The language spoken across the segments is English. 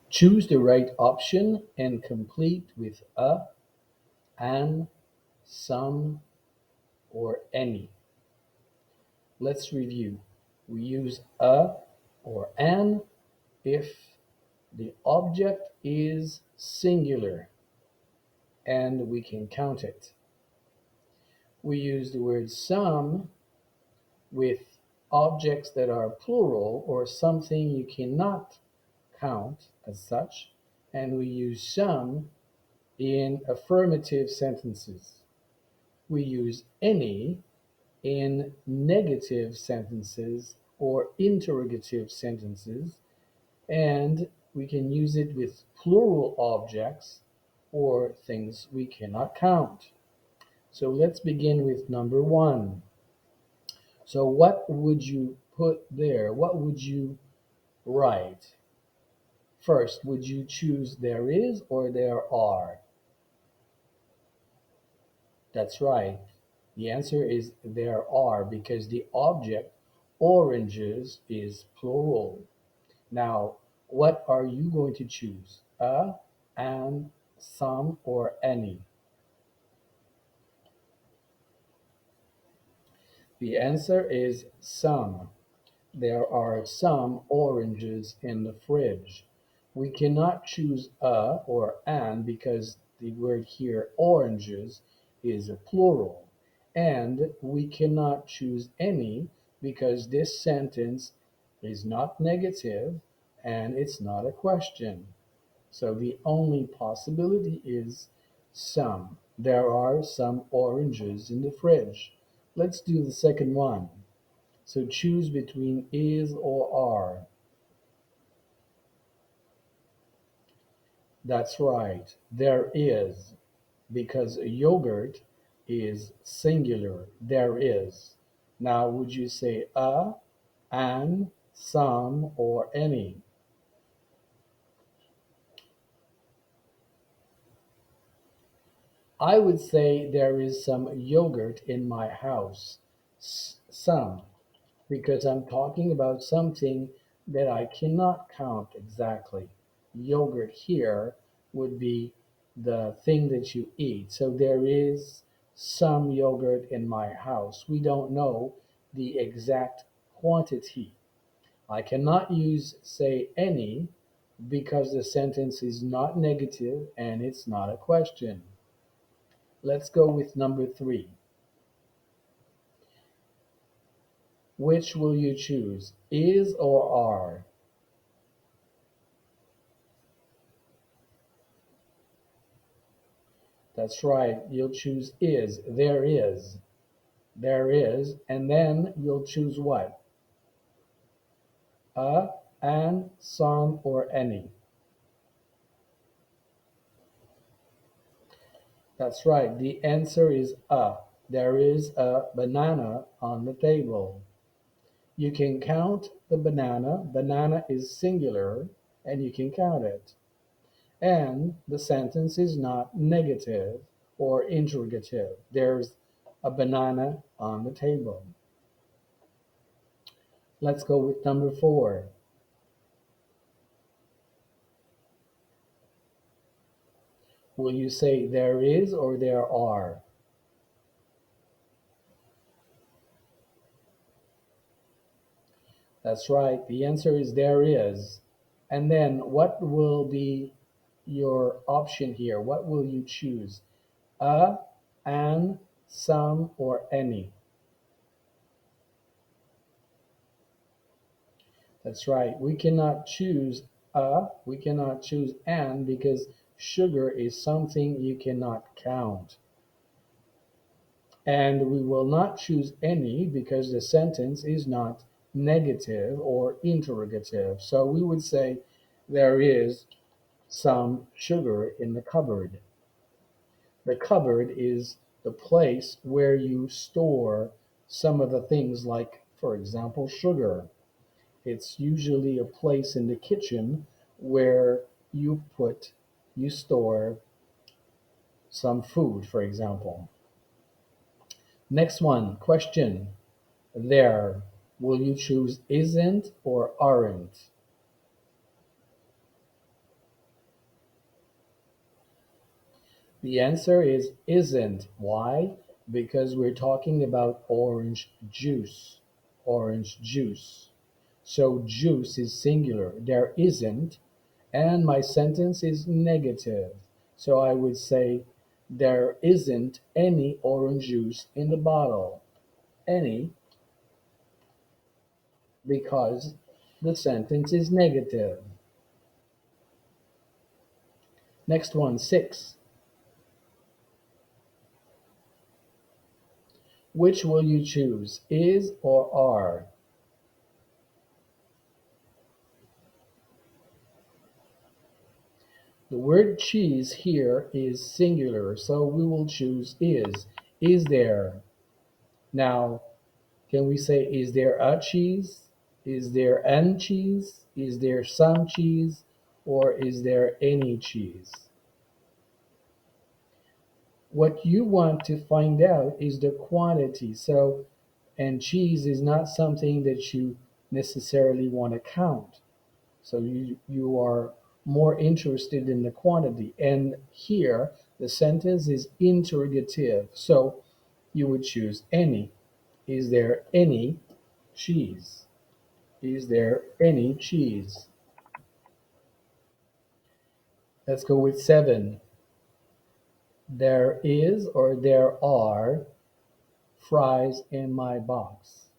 Choose the right option and complete with a, an, some, or any. Let's review. We use a or an if the object is singular and we can count it. We use the word some with objects that are plural or something you cannot count as such, and we use some in affirmative sentences. We use any in negative sentences or interrogative sentences, and we can use it with plural objects or things we cannot count. So let's begin with number one. So what would you put there? What would you write? First, would you choose there is or there are? That's right. The answer is there are because the object oranges is plural. Now, what are you going to choose? A, an, some, or any? The answer is some. There are some oranges in the fridge. We cannot choose a or an because the word here, oranges, is a plural. And we cannot choose any because this sentence is not negative and it's not a question. So the only possibility is some. There are some oranges in the fridge. Let's do the second one. So choose between is or are. That's right. There is, because yogurt is singular. There is. Now, would you say a, an, some, or any? I would say there is some yogurt in my house. Some, because I'm talking about something that I cannot count exactly. Yogurt here would be the thing that you eat. So there is some yogurt in my house. We don't know the exact quantity. I cannot use say any because the sentence is not negative and it's not a question. Let's go with number three. Which will you choose? Is or are? That's right. You'll choose is. There is. There is. And then you'll choose what? A, an, some, or any. That's right. The answer is a. There is a banana on the table. You can count the banana. Banana is singular and you can count it. And the sentence is not negative or interrogative. There's a banana on the table. Let's go with number four. Will you say there is or there are? That's right. The answer is there is. And then what will be your option here? What will you choose? A, an, some, or any? That's right. We cannot choose a, we cannot choose an because sugar is something you cannot count. And we will not choose any because the sentence is not negative or interrogative. So we would say there is some sugar in the cupboard. The cupboard is the place where you store some of the things like, for example, sugar. It's usually a place in the kitchen where you store some food, for example. Next one, question. There, will you choose isn't or aren't? The answer is isn't. Why? Because we're talking about orange juice. Orange juice. So juice is singular. There isn't. And my sentence is negative. So I would say there isn't any orange juice in the bottle. Any, because the sentence is negative. Next one, 6. Which will you choose, is or are? The word cheese here is singular, so we will choose is. Is there? Now, can we say, is there a cheese? Is there an cheese? Is there some cheese? Or is there any cheese? What you want to find out is the quantity. So, and cheese is not something that you necessarily want to count. So you are more interested in the quantity. And here the sentence is interrogative. So you would choose any. Is there any cheese? Is there any cheese? Let's go with 7. There is or there are fries in my box.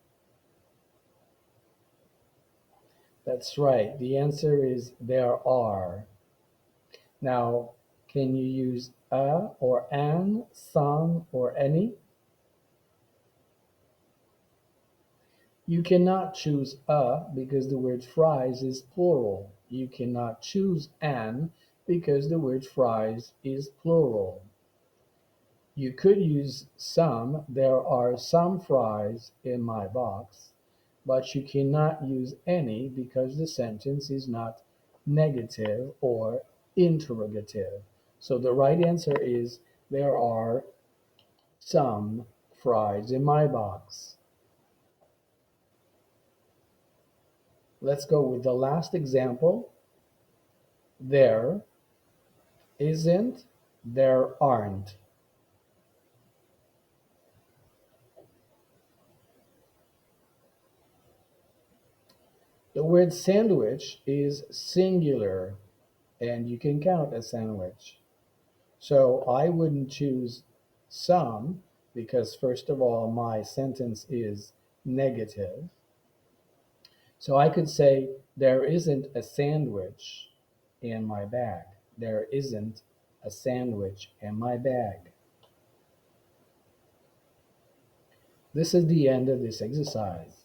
That's right. The answer is there are. Now, can you use a or an, some or any? You cannot choose a because the word fries is plural. You cannot choose an because the word fries is plural. You could use some. There are some fries in my box, but you cannot use any because the sentence is not negative or interrogative. So the right answer is there are some fries in my box. Let's go with the last example. There isn't, there aren't. The word sandwich is singular, and you can count a sandwich. So I wouldn't choose some because, first of all, my sentence is negative. So I could say, there isn't a sandwich in my bag. There isn't a sandwich in my bag. This is the end of this exercise.